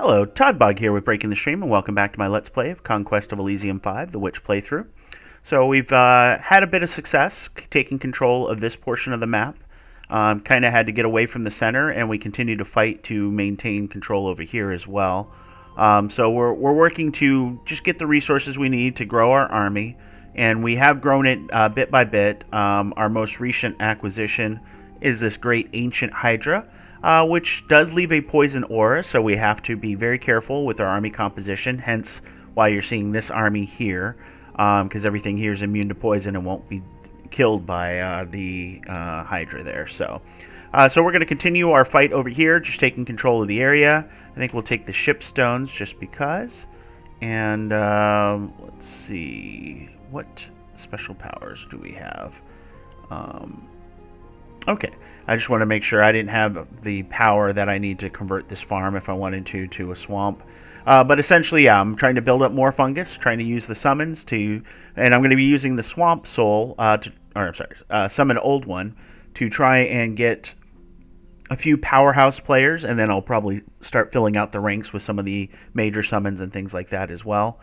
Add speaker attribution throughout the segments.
Speaker 1: Hello, Todd Bog here with Breaking the Stream, and welcome back to my Let's Play of Conquest of Elysium 5, the Witch playthrough. So we've had a bit of success taking control of this portion of the map. Kind of had to get away from the center, and we continue to fight to maintain control over here as well. So we're working to just get the resources we need to grow our army, and we have grown it bit by bit. Our most recent acquisition is this great ancient Hydra, which does leave a poison aura, so we have to be very careful with our army composition, hence why you're seeing this army here, because everything here is immune to poison and won't be killed by the Hydra there. So we're going to continue our fight over here, just taking control of the area. I think we'll take the ship stones just because. And let's see, what special powers do we have? Okay, I just want to make sure I didn't have the power that I need to convert this farm if I wanted to a swamp. But essentially, yeah, I'm trying to build up more fungus, trying to use the summons to, and I'm going to be using the swamp soul, summon old one, to try and get a few powerhouse players, and then I'll probably start filling out the ranks with some of the major summons and things like that as well.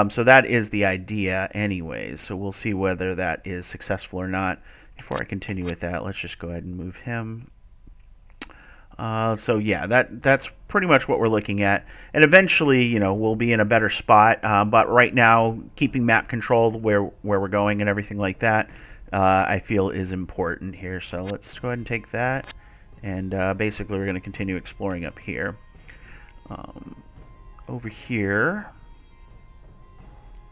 Speaker 1: So that is the idea anyways, so we'll see whether that is successful or not. Before I continue with that, let's just go ahead and move him. So yeah, that's pretty much what we're looking at. And eventually, you know, we'll be in a better spot. But right now, keeping map control where we're going and everything like that, I feel is important here. So let's go ahead and take that. And basically, we're going to continue exploring up here. Over here,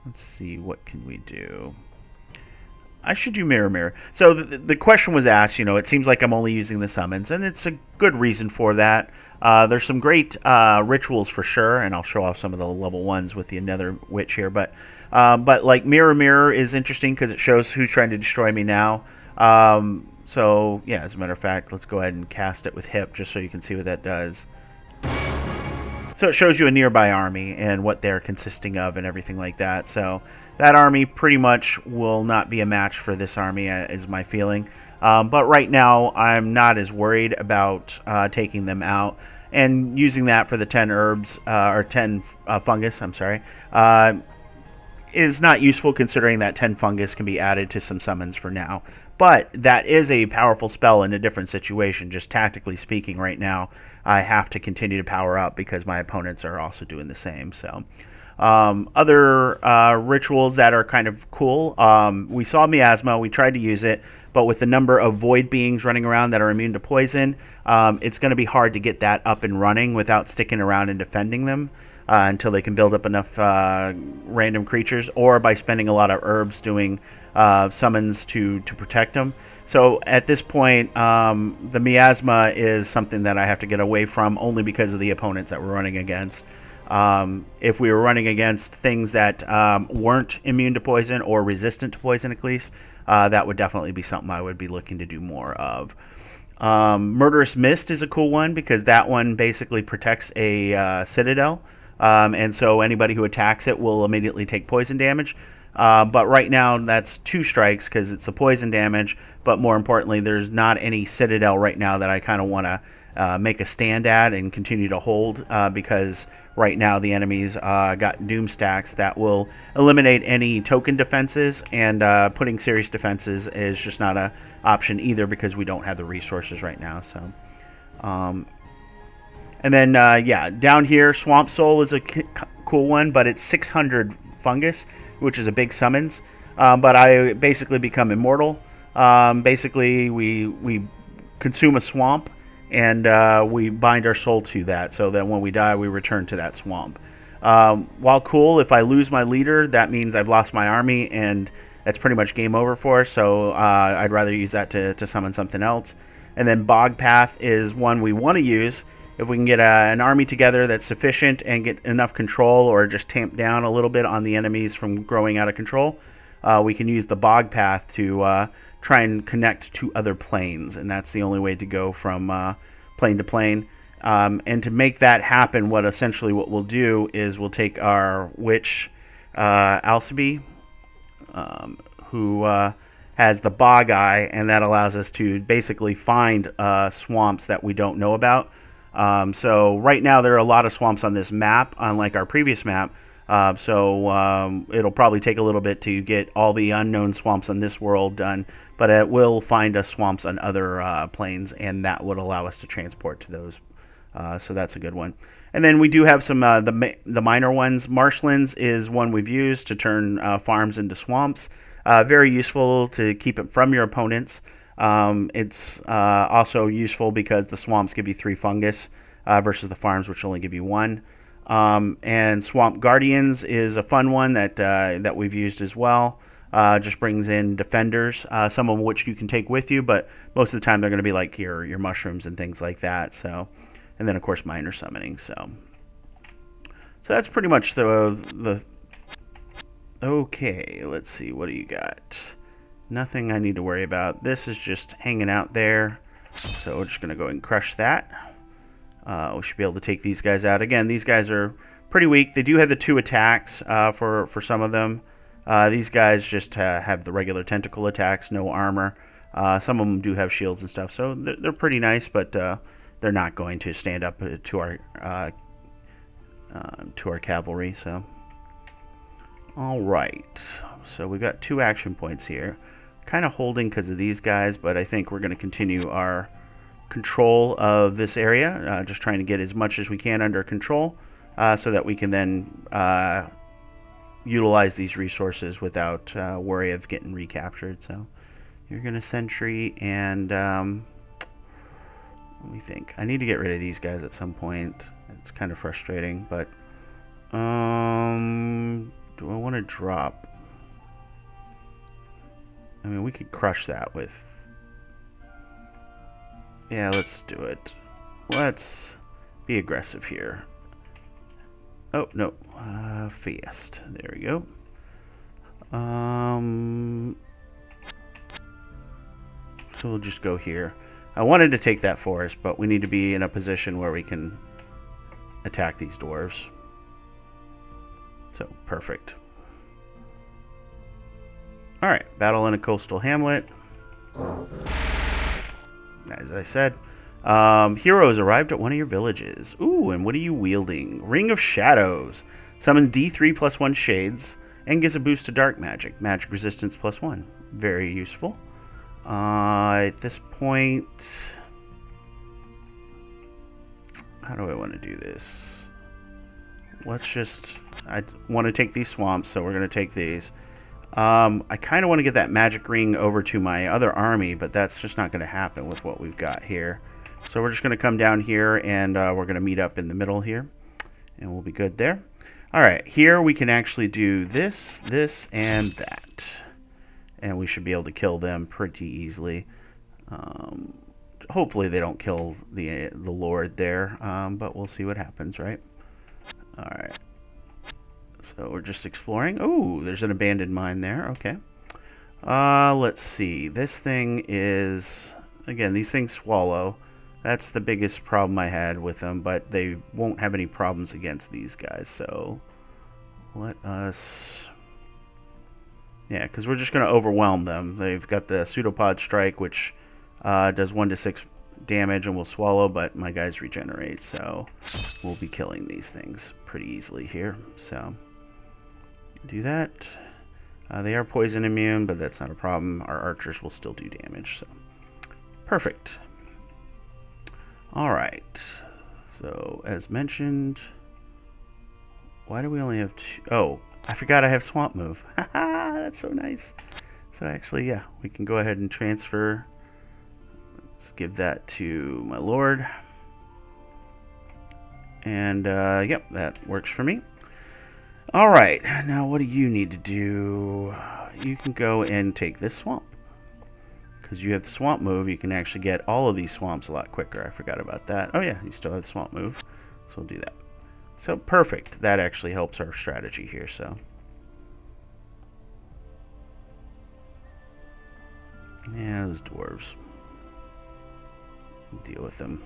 Speaker 1: let's see, what can we do? I should do mirror. So the question was asked, you know, it seems like I'm only using the summons, and it's a good reason for that. There's some great rituals for sure, and I'll show off some of the level 1s with the another witch here. But like mirror is interesting because it shows who's trying to destroy me now. So yeah, as a matter of fact, let's go ahead and cast it with hip just so you can see what that does. So it shows you a nearby army and what they're consisting of and everything like that. So that army pretty much will not be a match for this army, is my feeling. But right now, I'm not as worried about taking them out. And using that for the 10 herbs, or 10 fungus, I'm sorry, is not useful considering that 10 fungus can be added to some summons for now. But that is a powerful spell in a different situation. Just tactically speaking right now, I have to continue to power up because my opponents are also doing the same. So other rituals that are kind of cool. We saw miasma. We tried to use it. But with the number of void beings running around that are immune to poison, it's going to be hard to get that up and running without sticking around and defending them until they can build up enough random creatures, or by spending a lot of herbs doing summons to protect them. So at this point, the miasma is something that I have to get away from only because of the opponents that we're running against. If we were running against things that weren't immune to poison or resistant to poison at least, that would definitely be something I would be looking to do more of. Murderous Mist is a cool one because that one basically protects a citadel. And so anybody who attacks it will immediately take poison damage. But right now that's 2 strikes because it's the poison damage. But more importantly, there's not any citadel right now that I kind of want to make a stand at and continue to hold because right now the enemies got doom stacks that will eliminate any token defenses, and putting serious defenses is just not an option either because we don't have the resources right now. So and then, yeah, down here, Swamp Soul is a cool one, but it's 600 fungus, which is a big summons. But I basically become immortal. Basically, we consume a swamp, and we bind our soul to that, so that when we die, we return to that swamp. While cool, if I lose my leader, that means I've lost my army, and that's pretty much game over for us, so I'd rather use that to summon something else. And then Bog Path is one we want to use. If we can get an army together that's sufficient and get enough control or just tamp down a little bit on the enemies from growing out of control, we can use the Bog Path to try and connect to other planes, and that's the only way to go from plane to plane. And to make that happen, what we'll do is we'll take our witch, Alcibi, who has the Bog Eye, and that allows us to basically find swamps that we don't know about. So right now there are a lot of swamps on this map, unlike our previous map. It'll probably take a little bit to get all the unknown swamps on this world done, but it will find us swamps on other planes, and that would allow us to transport to those. So that's a good one. And then we do have some the minor ones. Marshlands is one we've used to turn farms into swamps. Very useful to keep it from your opponents. It's also useful because the swamps give you 3 fungus versus the farms, which only give you 1. And Swamp Guardians is a fun one that we've used as well. Just brings in defenders, some of which you can take with you, but most of the time they're going to be like your mushrooms and things like that. So, and then of course minor summoning. So that's pretty much the. Okay, let's see. What do you got? Nothing I need to worry about. This is just hanging out there. So we're just going to go and crush that. We should be able to take these guys out. Again, these guys are pretty weak. They do have the 2 attacks for some of them. These guys just have the regular tentacle attacks, no armor. Some of them do have shields and stuff, so they're pretty nice, but they're not going to stand up to our cavalry. So, all right. So we've got 2 action points here. Kind of holding because of these guys, but I think we're going to continue our control of this area, just trying to get as much as we can under control so that we can then utilize these resources without worry of getting recaptured. So you're going to sentry, and let me think. I need to get rid of these guys at some point. It's kind of frustrating, but do I want to drop? I mean, we could crush that with... Yeah, let's do it. Let's be aggressive here. Oh, no. Fast. There we go. So we'll just go here. I wanted to take that forest, but we need to be in a position where we can attack these dwarves. So, perfect. Alright, battle in a coastal hamlet. As I said, heroes arrived at one of your villages. Ooh, and what are you wielding? Ring of Shadows. Summons D3 plus 1 shades and gives a boost to dark magic. Magic resistance plus 1. Very useful. At this point, how do I want to do this? Let's just... I want to take these swamps, so we're going to take these. I kind of want to get that magic ring over to my other army, but that's just not going to happen with what we've got here. So we're just going to come down here, and we're going to meet up in the middle here, and we'll be good there. All right, here we can actually do this, this, and that, and we should be able to kill them pretty easily. Hopefully they don't kill the Lord there, but we'll see what happens, right? All right. So we're just exploring. Oh, there's an abandoned mine there. Okay. Let's see. This thing is... Again, these things swallow. That's the biggest problem I had with them, but they won't have any problems against these guys. So let us... Yeah, because we're just going to overwhelm them. They've got the pseudopod strike, which does 1 to 6 damage and will swallow, but my guys regenerate. So we'll be killing these things pretty easily here. So... do that. They are poison immune, but that's not a problem. Our archers will still do damage. So perfect. All right. So as mentioned, why do we only have 2? Oh, I forgot I have swamp move. Haha, that's so nice. So actually, yeah, we can go ahead and transfer. Let's give that to my lord. And yep, that works for me. All right, now what do you need to do? You can go and take this swamp. Because you have the swamp move, you can actually get all of these swamps a lot quicker. I forgot about that. Oh yeah, you still have the swamp move. So we'll do that. So perfect. That actually helps our strategy here, so. Yeah, those dwarves. Deal with them.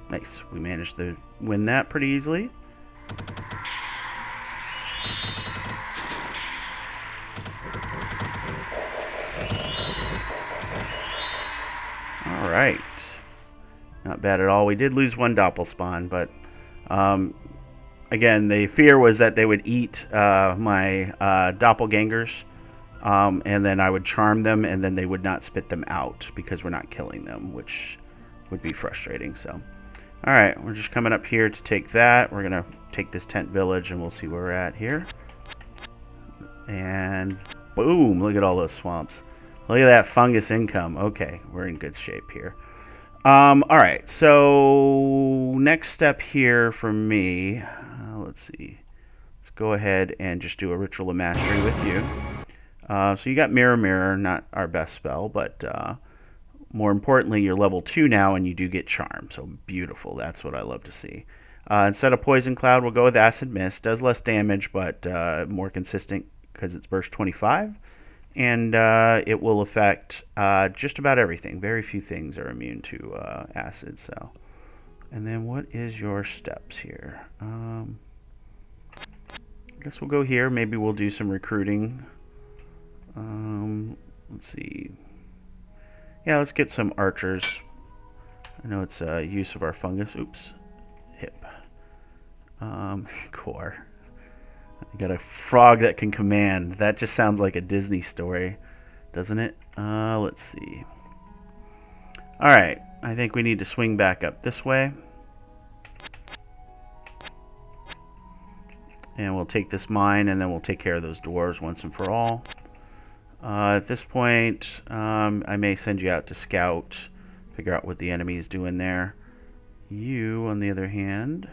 Speaker 1: Nice. We managed to win that pretty easily. All right. bad at all. We did lose one doppelspawn, but again, the fear was that they would eat my doppelgangers, and then I would charm them, and then they would not spit them out because we're not killing them, which would be frustrating. So, all right, we're just coming up here to take that. We're going to take this tent village, and we'll see where we're at here. And boom, look at all those swamps. Look at that fungus income. Okay, we're in good shape here. All right, so next step here for me, let's see. Let's go ahead and just do a Ritual of Mastery with you. So you got Mirror Mirror, not our best spell, but more importantly, you're level 2 now, and you do get Charm. So beautiful. That's what I love to see. Instead of Poison Cloud, we'll go with Acid Mist. Does less damage, but more consistent because it's burst 25. And it will affect just about everything. Very few things are immune to acid. So, and then what is your steps here? I guess we'll go here. Maybe we'll do some recruiting. Let's see. Yeah, let's get some archers. I know it's use of our fungus. Oops. Hip. Core. You got a frog that can command. That just sounds like a Disney story, doesn't it? Let's see. Alright, I think we need to swing back up this way. And we'll take this mine, and then we'll take care of those dwarves once and for all. At this point, I may send you out to scout, figure out what the enemy is doing there. You, on the other hand...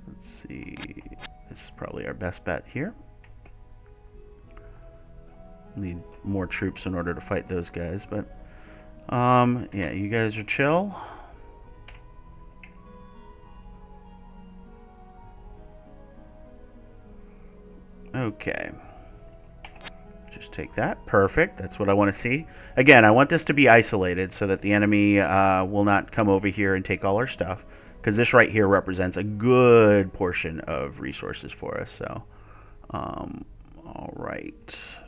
Speaker 1: Let's see. This is probably our best bet here. Need more troops in order to fight those guys, but yeah, you guys are chill. Okay. Just take that. Perfect. That's what I want to see. Again, I want this to be isolated so that the enemy will not come over here and take all our stuff. Because this right here represents a good portion of resources for us. So, all right.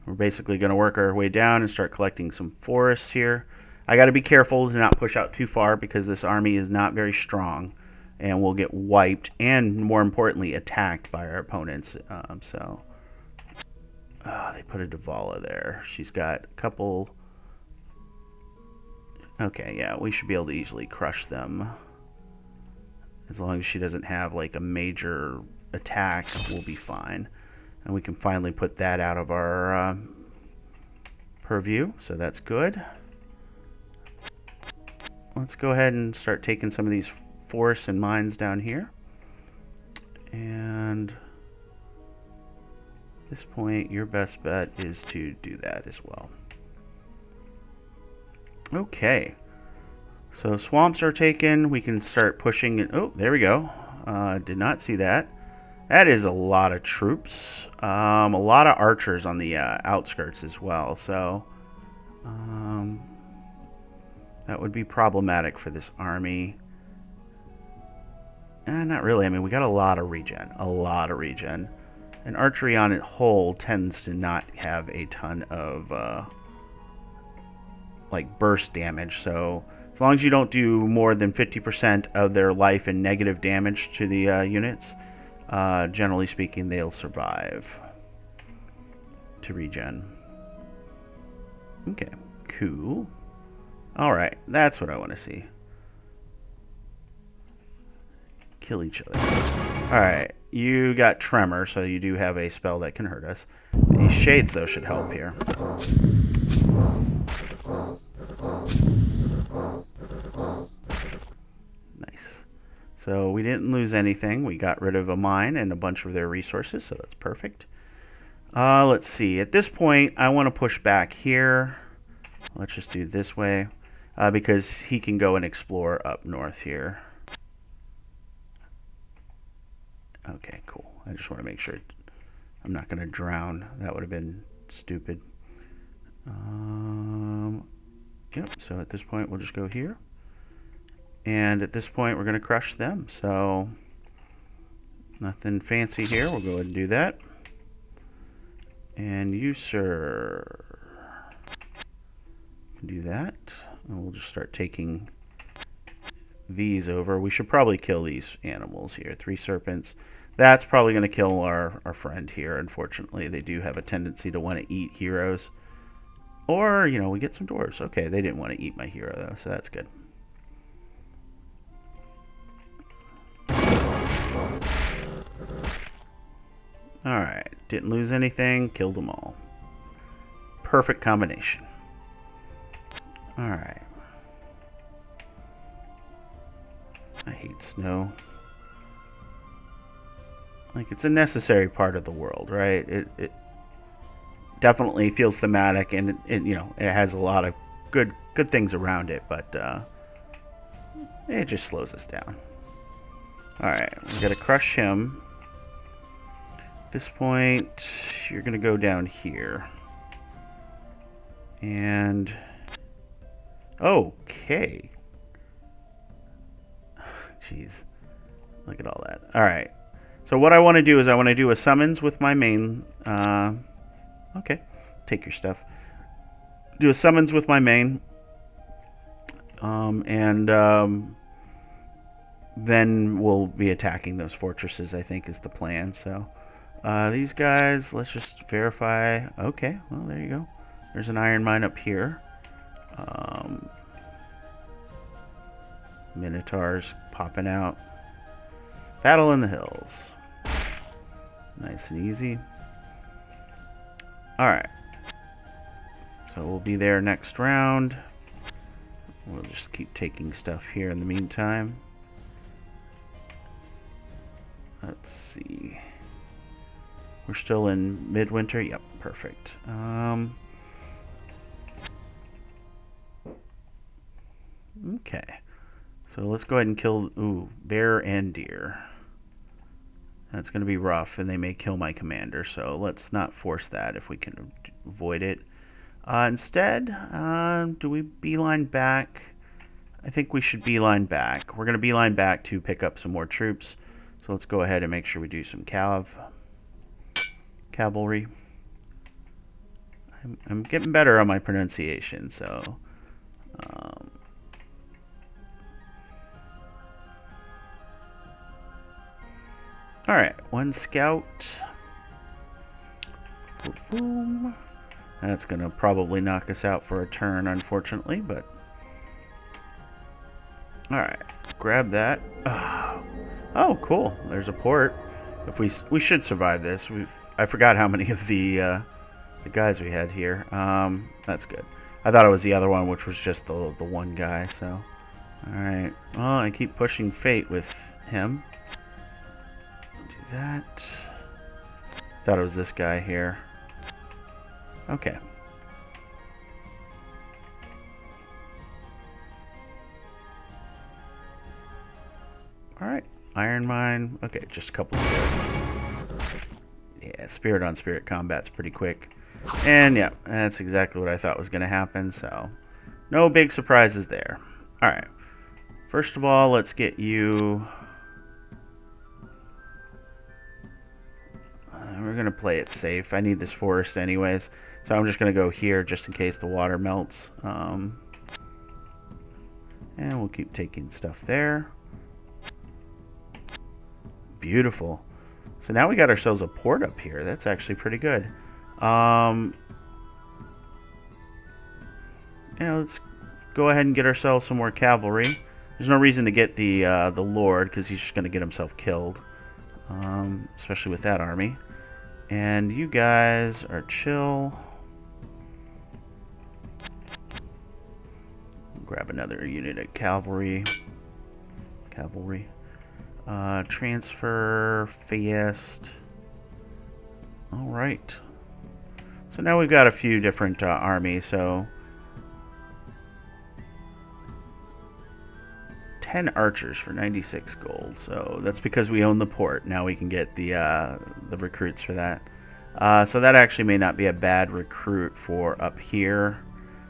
Speaker 1: We're basically going to work our way down and start collecting some forests here. I got to be careful to not push out too far because this army is not very strong. And we'll get wiped and, more importantly, attacked by our opponents. They put a Davala there. She's got a couple... Okay, yeah, we should be able to easily crush them. As long as she doesn't have, like, a major attack, we'll be fine. And we can finally put that out of our purview, so that's good. Let's go ahead and start taking some of these forests and mines down here. And at this point, your best bet is to do that as well. Okay, so swamps are taken. We can start pushing it. Oh, there we go. Did not see that. That is a lot of troops. A lot of archers on the outskirts as well. So that would be problematic for this army. Not really. I mean, we got a lot of regen. A lot of regen. And archery on its whole tends to not have a ton of... like burst damage, so as long as you don't do more than 50% of their life in negative damage to the units, generally speaking, they'll survive to regen. Okay, cool. Alright, that's what I want to see. Kill each other. Alright, you got Tremor, so you do have a spell that can hurt us. These shades, though, should help here. Nice. So we didn't lose anything. We got rid of a mine and a bunch of their resources, so that's perfect. Let's see. At this point, I want to push back here. Let's just do this way because he can go and explore up north here. Okay, cool. I just want to make sure I'm not going to drown. That would have been stupid. Yep, so at this point, we'll just go here. And at this point, we're going to crush them. So, nothing fancy here. We'll go ahead and do that. And you, sir. can do that. And we'll just start taking these over. We should probably kill these animals here. 3 serpents. That's probably going to kill our friend here, unfortunately. They do have a tendency to want to eat heroes. Or, you know, we get some dwarves. Okay, they didn't want to eat my hero, though, so that's good. Alright, didn't lose anything, killed them all. Perfect combination. Alright. I hate snow. Like, it's a necessary part of the world, right? It definitely feels thematic, and it you know, it has a lot of good things around it, but it just slows us down. Alright, we gotta crush him. At this point, you're gonna go down here. And okay. Jeez. Look at all that. Alright. So what I want to do is I want to do a summons with my main. Okay, take your stuff. Do a summons with my main. Then we'll be attacking those fortresses, I think, is the plan. So these guys, let's just verify. Okay, well, there you go. There's an iron mine up here. Minotaurs popping out. Battle in the hills. Nice and easy. Alright. So we'll be there next round. We'll just keep taking stuff here in the meantime. Let's see. We're still in midwinter? Yep, perfect. Okay. So let's go ahead and kill bear and deer. That's going to be rough, and they may kill my commander, so let's not force that if we can avoid it. Instead, do we beeline back? I think we should beeline back. We're going to beeline back to pick up some more troops. So let's go ahead and make sure we do some cavalry. I'm getting better on my pronunciation, so... Alright, 1 scout. Boom. That's going to probably knock us out for a turn, unfortunately, but... Alright, grab that. Oh, cool. There's a port. If we should survive this. I forgot how many of the guys we had here. That's good. I thought it was the other one, which was just the one guy, so... Alright. Well, I keep pushing fate with him. That. Thought it was this guy here. Okay. Alright. Iron mine. Okay, just a couple spirits. Yeah, spirit on spirit combat's pretty quick. And yeah, that's exactly what I thought was going to happen, so no big surprises there. Alright. First of all, let's get you... We're going to play it safe. I need this forest anyways. So I'm just going to go here just in case the water melts. And we'll keep taking stuff there. Beautiful. So now we got ourselves a port up here. That's actually pretty good. Yeah, let's go ahead and get ourselves some more cavalry. There's no reason to get the Lord because he's just going to get himself killed. Especially with that army. And you guys are chill. Grab another unit of cavalry. Transfer, Fiest. Alright. So now we've got a few different armies, so... 10 archers for 96 gold, so that's because we own the port. Now we can get the recruits for that. So that actually may not be a bad recruit for up here,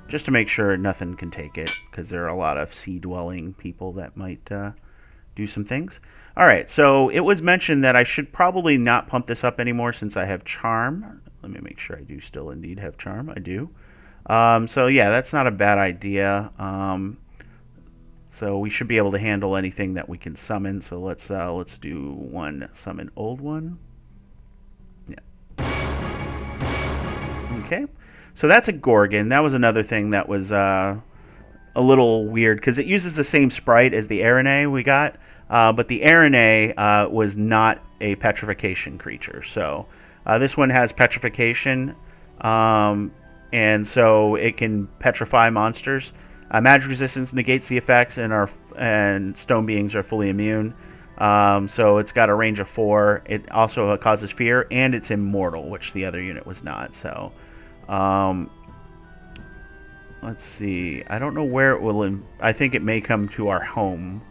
Speaker 1: just to make sure nothing can take it, because there are a lot of sea-dwelling people that might do some things. Alright, so it was mentioned that I should probably not pump this up anymore since I have Charm. Let me make sure I do still indeed have Charm. I do. So yeah, that's not a bad idea. So we should be able to handle anything that we can summon. So let's do one summon old one. Yeah. Okay. So that's a Gorgon. That was another thing that was a little weird because it uses the same sprite as the Arene we got, but the Arene was not a petrification creature. So this one has petrification, and so it can petrify monsters. Magic resistance negates the effects, and stone beings are fully immune. So it's got a range of 4. It also causes fear, and it's immortal, which the other unit was not. So let's see. I don't know where it will. I think it may come to our home.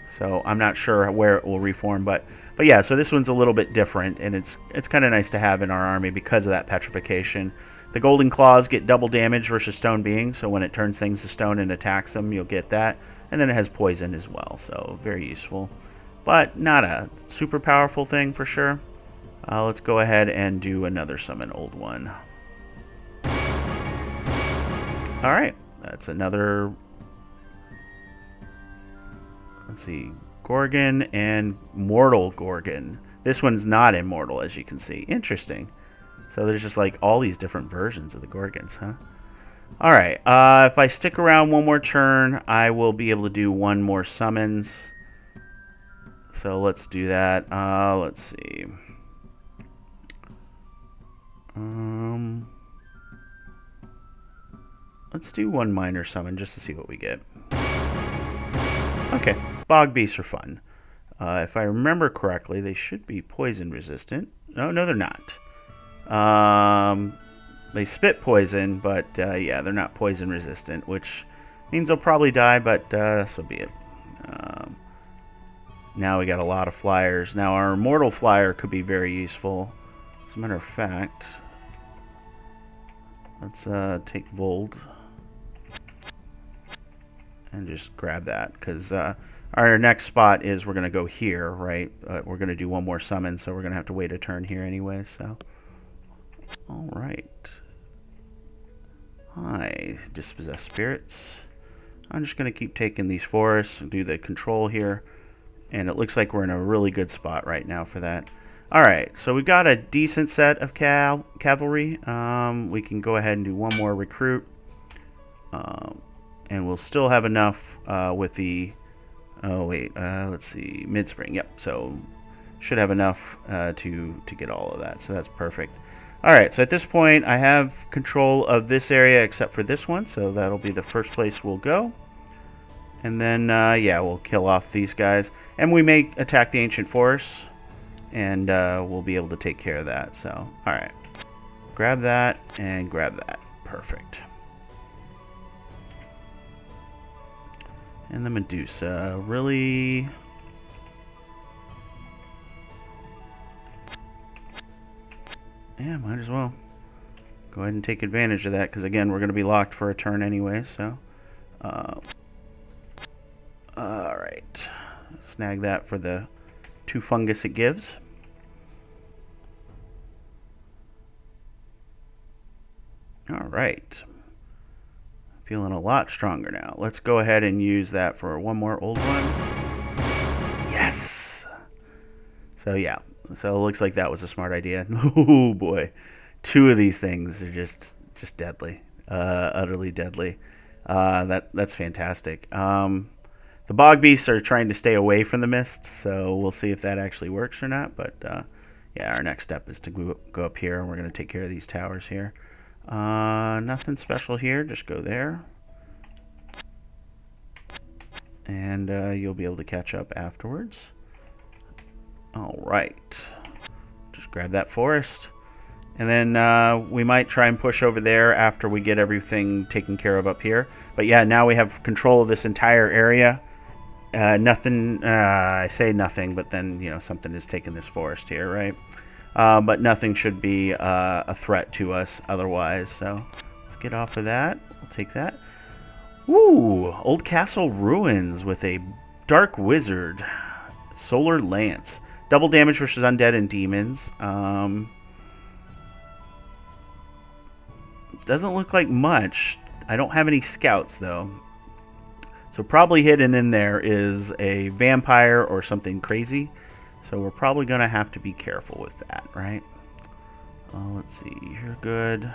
Speaker 1: So I'm not sure where it will reform, but yeah. So this one's a little bit different, and it's kind of nice to have in our army because of that petrification. The Golden Claws get double damage versus stone beings, so when it turns things to stone and attacks them, you'll get that. And then it has poison as well, so very useful, but not a super powerful thing for sure. Let's go ahead and do another summon old one. All right, that's another. Let's see, Gorgon and Mortal Gorgon. This one's not immortal, as you can see. Interesting. So there's just like all these different versions of the Gorgons, huh? All right. If I stick around one more turn, I will be able to do one more summons. So let's do that. Let's see. Let's do one minor summon just to see what we get. Okay. Bog beasts are fun. If I remember correctly, they should be poison resistant. No, they're not. They spit poison, but yeah, they're not poison resistant, which means they'll probably die, but so be it. Now we got a lot of flyers. Now our immortal flyer could be very useful. As a matter of fact, let's take Vold and just grab that, because our next spot is we're going to go here, right? We're going to do one more summon, so we're going to have to wait a turn here anyway, so. All right. Hi, dispossessed spirits. I'm just going to keep taking these forests and do the control here, and it looks like we're in a really good spot right now for that. All right, so we've got a decent set of cavalry. We can go ahead and do one more recruit, and we'll still have enough with the. Oh wait, let's see, mid-spring. Yep, so should have enough to get all of that. So that's perfect. All right, so at this point, I have control of this area except for this one, so that'll be the first place we'll go. And then, yeah, we'll kill off these guys. And we may attack the ancient forests, and we'll be able to take care of that. So, all right. Grab that and grab that. Perfect. And the Medusa, really. Yeah, might as well go ahead and take advantage of that, because again, we're going to be locked for a turn anyway. So, all right, snag that for the 2 fungus it gives. All right, feeling a lot stronger now. Let's go ahead and use that for one more old one. Yes. So yeah. So it looks like that was a smart idea. Oh boy, 2 of these things are just deadly, utterly deadly. That's fantastic. The bog beasts are trying to stay away from the mist, so we'll see if that actually works or not. But yeah, our next step is to go up here, and we're going to take care of these towers here. Nothing special here. Just go there, and you'll be able to catch up afterwards. All right, just grab that forest, and then we might try and push over there after we get everything taken care of up here. But yeah, now we have control of this entire area. Nothing, I say nothing, but then, you know, something is taking this forest here, right? But nothing should be a threat to us otherwise. So let's get off of that. We'll take that. Ooh, Old Castle Ruins with a Dark Wizard, Solar Lance. Double damage versus undead and demons. Doesn't look like much. I don't have any scouts, though. So probably hidden in there is a vampire or something crazy. So we're probably going to have to be careful with that, right? Let's see. You're good.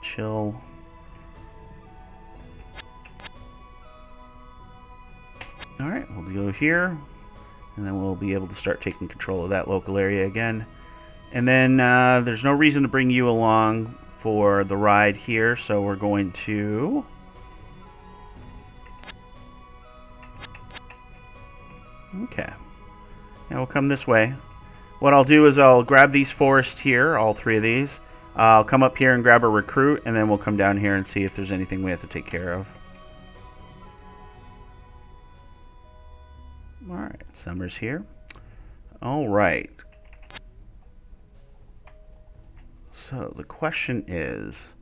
Speaker 1: Chill. Alright, we'll go here. And then we'll be able to start taking control of that local area again. And then there's no reason to bring you along for the ride here. So we're going to... Okay. And we'll come this way. What I'll do is I'll grab these forests here, all three of these. I'll come up here and grab a recruit, and then we'll come down here and see if there's anything we have to take care of. Alright, Summer's here. Alright. So the question is,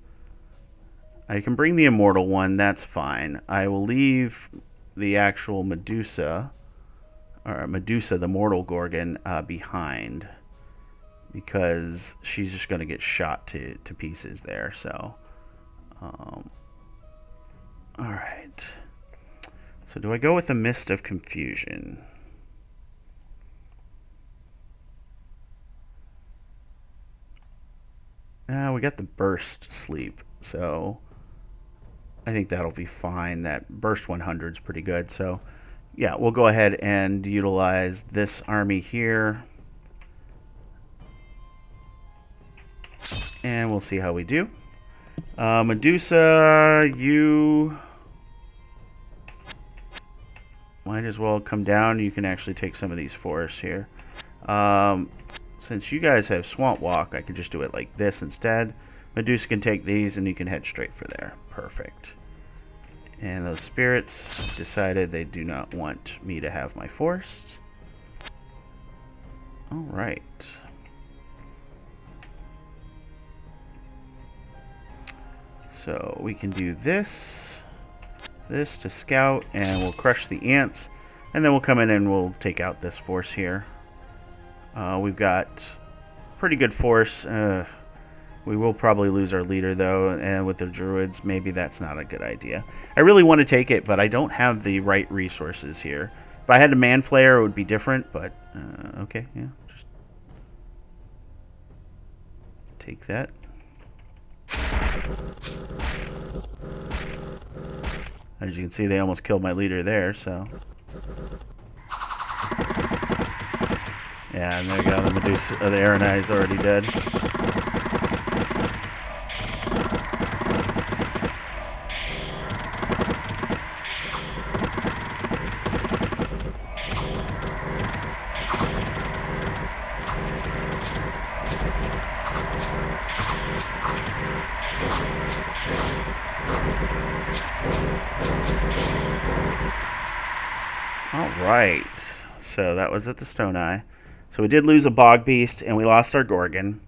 Speaker 1: I can bring the immortal one, that's fine. I will leave the actual Medusa, or Medusa, the mortal Gorgon, behind, because she's just going to get shot to pieces there. So, alright. So do I go with the Mist of Confusion? We got the Burst Sleep, so I think that'll be fine. That Burst 100 is pretty good. So yeah, we'll go ahead and utilize this army here. And we'll see how we do. Medusa, you might as well come down. You can actually take some of these forests here. Since you guys have Swamp Walk, I can just do it like this instead. Medusa can take these and you can head straight for there. Perfect. And those spirits decided they do not want me to have my forests. Alright. So we can do this to scout, and we'll crush the ants, and then we'll come in and we'll take out this force here. We've got pretty good force. We will probably lose our leader, though, and with the druids, maybe that's not a good idea. I really want to take it, but I don't have the right resources here. If I had a man flayer, it would be different, but okay, yeah, just take that. As you can see, they almost killed my leader there, so... Yeah, and there you go, the Medusa, the Aranai is already dead. Alright, so that was at the Stone Eye. So we did lose a Bog Beast, and we lost our Gorgon.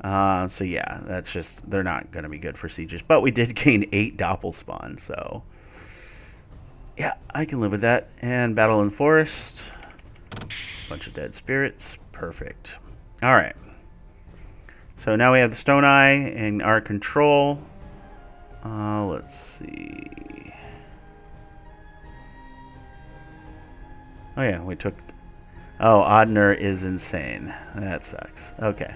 Speaker 1: So yeah, that's just, they're not going to be good for sieges. But we did gain 8 Doppelspawn, so... Yeah, I can live with that. And Battle in the Forest. Bunch of dead spirits. Perfect. Alright. So now we have the Stone Eye in our control. Let's see... Oh yeah, we took... Oh, Odner is insane. That sucks. Okay.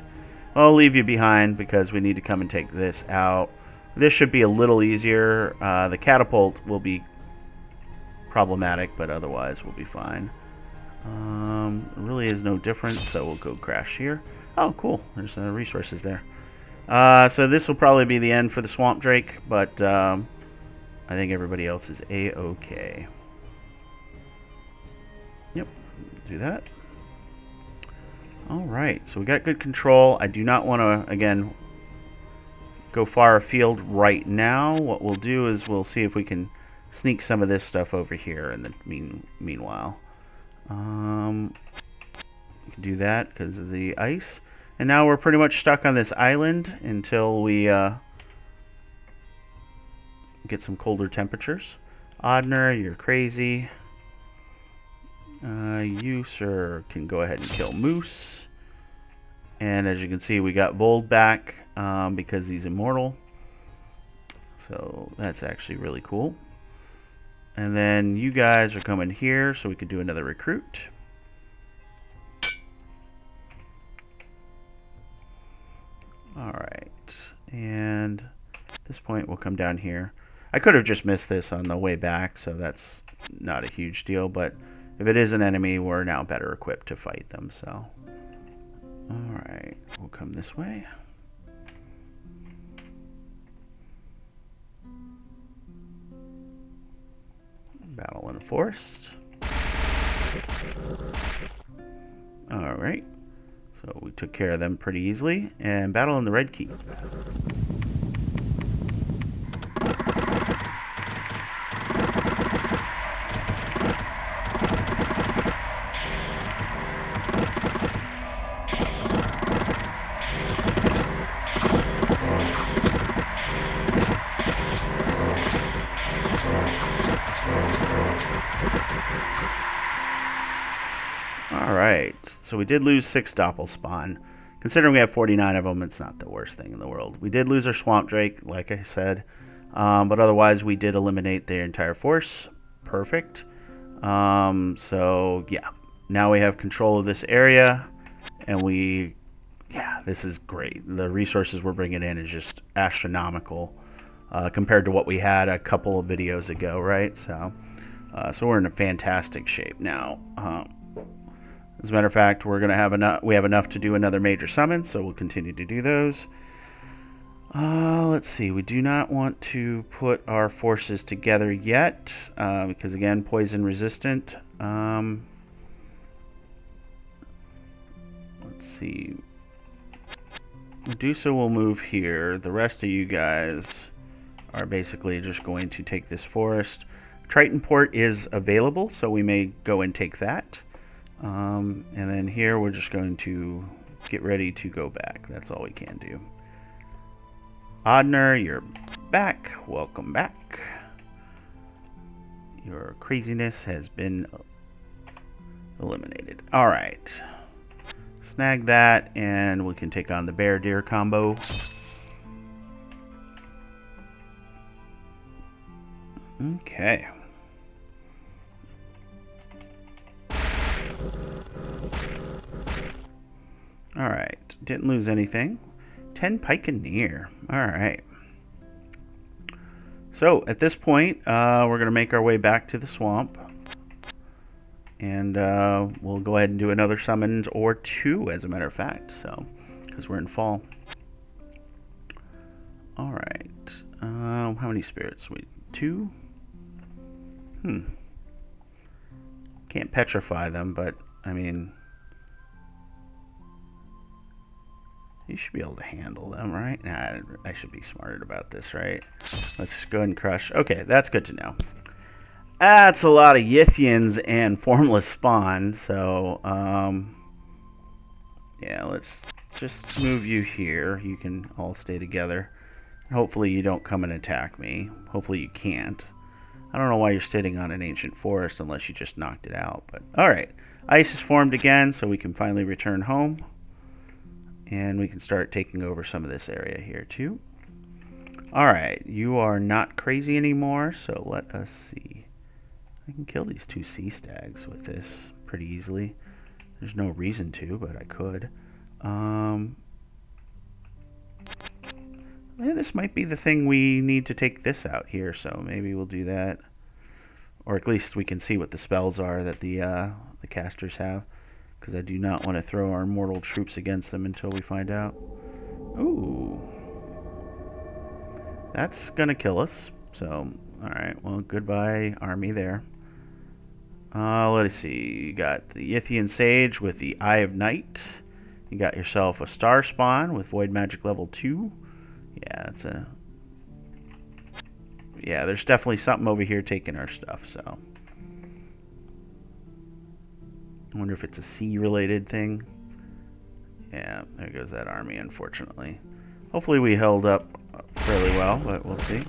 Speaker 1: Well, I'll leave you behind because we need to come and take this out. This should be a little easier. The catapult will be problematic, but otherwise we'll be fine. Really is no difference, so we'll go crash here. Oh, cool. There's resources there. So this will probably be the end for the Swamp Drake, but I think everybody else is A-okay. Yep, do that. Alright, so we got good control. I do not want to, again, go far afield right now. What we'll do is we'll see if we can sneak some of this stuff over here in the meanwhile. We can do that because of the ice. And now we're pretty much stuck on this island until we get some colder temperatures. Odner, you're crazy. You, sir, can go ahead and kill Moose. And as you can see, we got Vold back because he's immortal. So that's actually really cool. And then you guys are coming here so we could do another recruit. Alright, and at this point we'll come down here. I could have just missed this on the way back, so that's not a huge deal, but if it is an enemy, we're now better equipped to fight them, so. Alright, we'll come this way. Battle in the forest. Alright. So we took care of them pretty easily. And battle in the red keep. Alright, so we did lose 6 Doppelspawn. Considering we have 49 of them, it's not the worst thing in the world. We did lose our Swamp Drake, like I said. But otherwise, we did eliminate their entire force. Perfect. So, yeah. Now we have control of this area. And this is great. The resources we're bringing in is just astronomical compared to what we had a couple of videos ago, right? So we're in a fantastic shape now. As a matter of fact, we have enough to do another major summon, so we'll continue to do those. Let's see. We do not want to put our forces together yet, because again, poison resistant. Let's see. Medusa will move here. The rest of you guys are basically just going to take this forest. Triton Port is available, so we may go and take that. And then here we're just going to get ready to go back. That's all we can do. Odner, you're back. Welcome back. Your craziness has been eliminated. Alright. Snag that, and we can take on the bear deer combo. Okay. Alright, didn't lose anything. 10 Pikeneer. Alright. So, at this point, we're going to make our way back to the swamp. And we'll go ahead and do another summons, or 2, as a matter of fact. So, because we're in fall. Alright. How many spirits? 2? Can't petrify them, but, I mean... You should be able to handle them, right? Nah, I should be smarter about this, right? Let's just go ahead and crush. Okay, that's good to know. That's a lot of Yithians and formless spawn, so, yeah, let's just move you here. You can all stay together. Hopefully you don't come and attack me. Hopefully you can't. I don't know why you're sitting on an ancient forest unless you just knocked it out, but alright. Ice is formed again, so we can finally return home. And we can start taking over some of this area here too. Alright, you are not crazy anymore, so let us see. I can kill these 2 sea stags with this pretty easily. There's no reason to, but I could. Yeah, this might be the thing we need to take this out here, so maybe we'll do that. Or at least we can see what the spells are that the casters have. Because I do not want to throw our mortal troops against them until we find out. Ooh. That's going to kill us. So, alright. Well, goodbye, army there. Let's see. You got the Yithian Sage with the Eye of Night. You got yourself a Star Spawn with Void Magic level 2. Yeah, that's a... Yeah, there's definitely something over here taking our stuff, so... I wonder if it's a sea-related thing. Yeah, there goes that army, unfortunately. Hopefully we held up fairly well, but we'll see.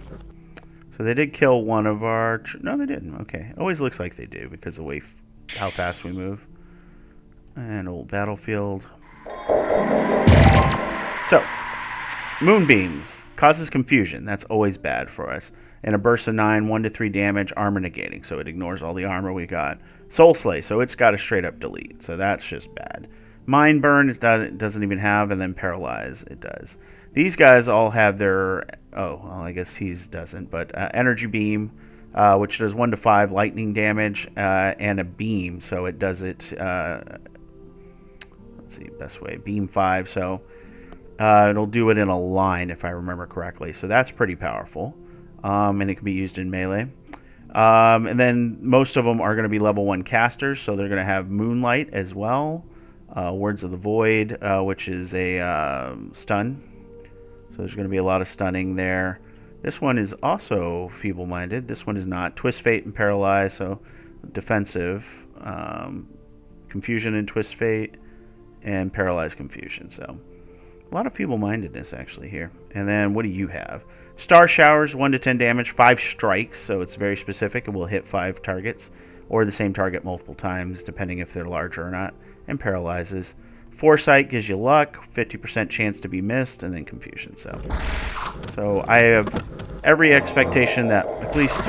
Speaker 1: So they did kill one of our... No, they didn't. Okay. It always looks like they do because of the way how fast we move. And old battlefield. So, Moonbeams causes confusion. That's always bad for us. And a burst of 9, 1 to 3 damage, armor negating. So it ignores all the armor we got. Soul Slay, so it's got a straight up delete. So that's just bad. Mind Burn, it doesn't even have, and then Paralyze, it does. These guys all have their, oh, well, I guess he's doesn't, but Energy Beam, which does 1 to 5 lightning damage, and a Beam, so it does it, let's see, best way, Beam 5, so it'll do it in a line, if I remember correctly, so that's pretty powerful, and it can be used in melee. And then most of them are going to be level 1 casters, so they're going to have Moonlight as well. Words of the Void, which is a stun. So there's going to be a lot of stunning there. This one is also feeble-minded. This one is not. Twist Fate and Paralyze, so defensive. Confusion and Twist Fate, and Paralyze Confusion. So a lot of feeble-mindedness actually here. And then what do you have? Star Showers, 1 to 10 damage, 5 strikes, so it's very specific. It will hit 5 targets, or the same target multiple times, depending if they're larger or not, and paralyzes. Foresight gives you luck, 50% chance to be missed, and then confusion. So I have every expectation that at least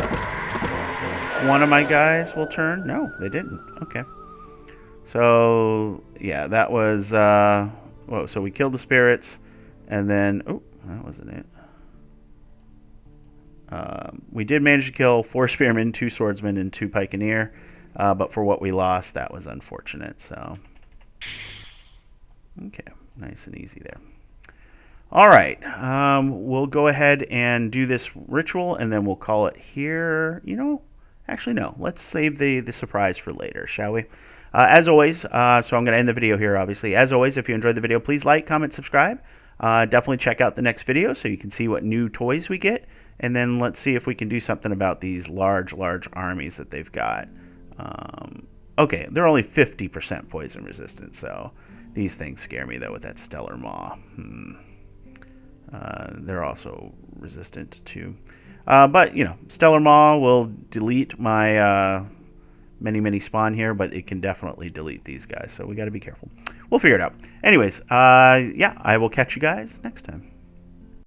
Speaker 1: one of my guys will turn. No, they didn't. Okay. So, yeah, that was... whoa, so we killed the spirits, and then... Oh, that wasn't it. We did manage to kill 4 spearmen, 2 swordsmen, and 2 pikeneer, but for what we lost, that was unfortunate. So, okay, nice and easy there. All right, we'll go ahead and do this ritual, and then we'll call it here. You know, actually, no. Let's save the surprise for later, shall we? As always, so I'm going to end the video here, obviously. As always, if you enjoyed the video, please like, comment, subscribe. Definitely check out the next video so you can see what new toys we get. And then let's see if we can do something about these large armies that they've got. Okay, they're only 50% poison resistant, so these things scare me, though, with that Stellar Maw. They're also resistant, too. But, you know, Stellar Maw will delete my many spawn here, but it can definitely delete these guys, so we got to be careful. We'll figure it out. Anyways, yeah, I will catch you guys next time.